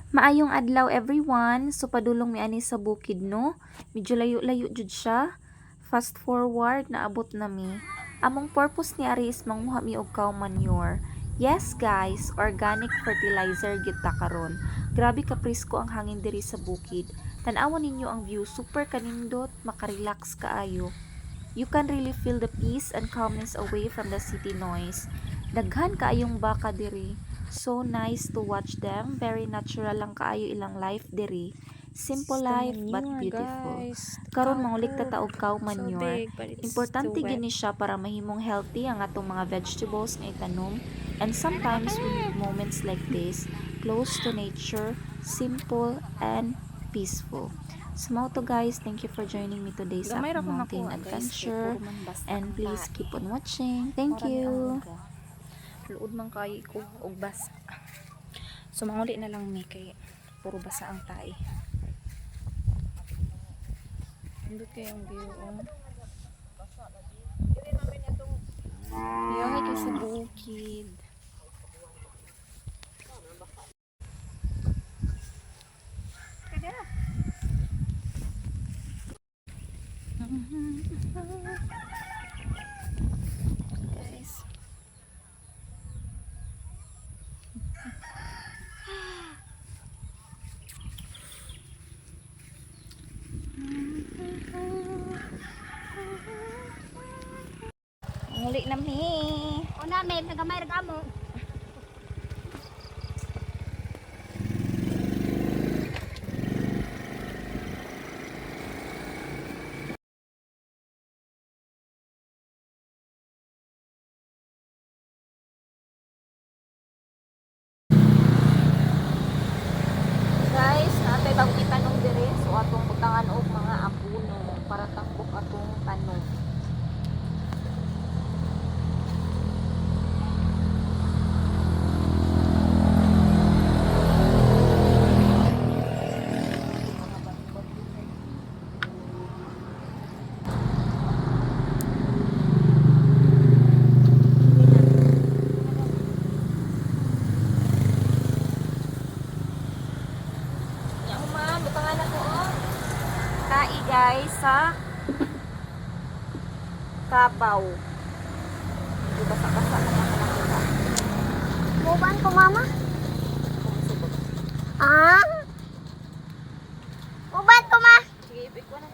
Maayong adlaw everyone. So padulong mi ani sa bukid no. Medyo layo-layo jud siya. Fast forward naabot na mi. Among purpose ni ari is manguha mi og cow manure. Yes guys, organic fertilizer gyud ta karon. Grabe ka presko ang hangin diri sa bukid. Tan-awon ninyo ang view, super kanindot, makarelax kaayo. You can really feel the peace and calmness away from the city noise. Daghan kaayong baka diri. So nice to watch them. Very natural lang kaayo ilang life diri. Simple life but beautiful. Karon mangulik ta taog cow manure. Importante gini siya para mahimong healthy ang atong mga vegetables nga itanom. And sometimes we need moments like this, close to nature, simple and peaceful. So mo to guys, thank you for joining me today sa Gamay ra akong ko mountain nakuha, guys. adventure. Puro man basta And ang please tae. keep on watching. Thank you. Luod man kay ko og basa. So manguli na lang mi kay puro basa ang tae. Andot kay ang view oh. Yahay kay sa bukid. Guys. Muli na mi. Una may nagamay ra mo. Guys, natay bagong itanong diri. So atong butangan og mga apuno para takbok atong tanom. Yang man, butangan ako oh. Kai guys sa Kapaw. Di basa-basa na nakita. Muban ko mama. Ah? Muban ko ma. Sige, ibig ko na.